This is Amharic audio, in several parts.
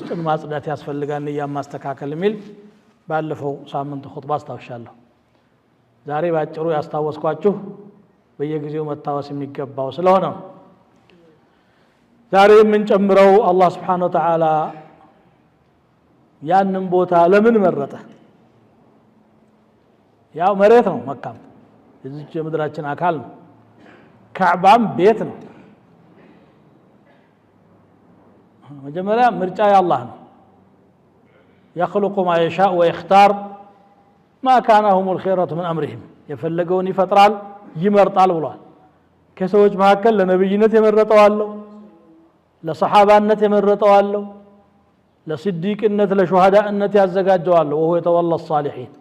ውስጥን ማጽዳት ያስፈልጋል ያማስተካከል ሚል ባለፈው ሳምንት ኹጥባ አስታውሻለሁ ዛሬ ባጭሩ ያስታወስኳችሁ በየጊዜው መታወስ የሚገባው ስለሆነ ዛሬ የምንጨምረው አላህ Subhanahu Wa Ta'ala ያንን ቦታ ለምን መረጠ ያው መሬት ነው መካም እዚች የምድራችን አካል ነው ካዕባም ቤት ነው መጀመሪያ ምርጫ ያላህ ነው يخلق ما يشاء ويختار ما كان هم الخيرة من أمرهم يفلقون يفطرال يمرطال ብሏል ከሰዎች መካከል ለነብይነት የመረጠው አለው ለሰሃባነት የመረጠው አለው ለስዲቅነት ለሹሃዳነት ያዘጋጀው አለው وهو يتولى الصالحين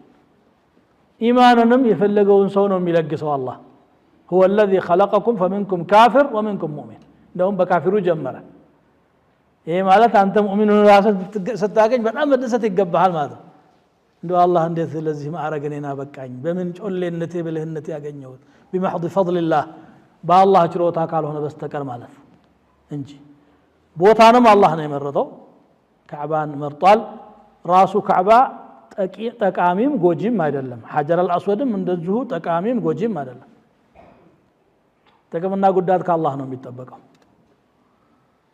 ኢማንንም የፈለገውን ሰው ነው የሚለግሰው አላህ هو الذي خلقكم فمنكم كافر ومنكم مؤمن እንደውም በካፊሩ ጀመረ ይሄ ማለት አንተ ሙእሚን ሆነህ ራስህ ስታገኝ በጣም መደሰት ይገባሃል ማለት ነው እንደው አላህ እንዴት ለዚህ ማዕረግ እኔን አበቃኝ በምን ጮሌነቴ ብልህነቴ ያገኘሁት بمحض فضل الله በአላህ ችሮታ ካልሆነ በስተቀር ማለት እንጂ ቦታንም አላህ ነው የመረጠው ካዕባን መርጧል ራሱ ካዕባ ጠቃሚም ጎጂም አይደለም ሐጀር አልአስወድም እንደዚሁ ጠቃሚም ጎጂም አይደለም ጥቅምና ጉዳት ከአላህ ነው የሚጠበቀው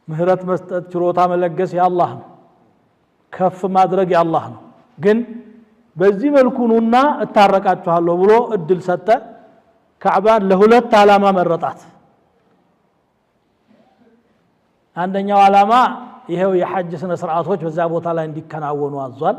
ምህረት መስጠት ችሮታ መለገስ ያላህ ነው ከፍ ማድረግ ያላህ ነው ግን በዚህ መልኩ ነውና እታረቃችኋለሁ ብሎ እድል ሰጠ ካዕባን ለሁለት ዓላማ መረጣት አንደኛው ዓላማ ይሄው የሐጅ ስነ ስርዓቶች በዛ ቦታ ላይ እንዲከናወኑ አዟል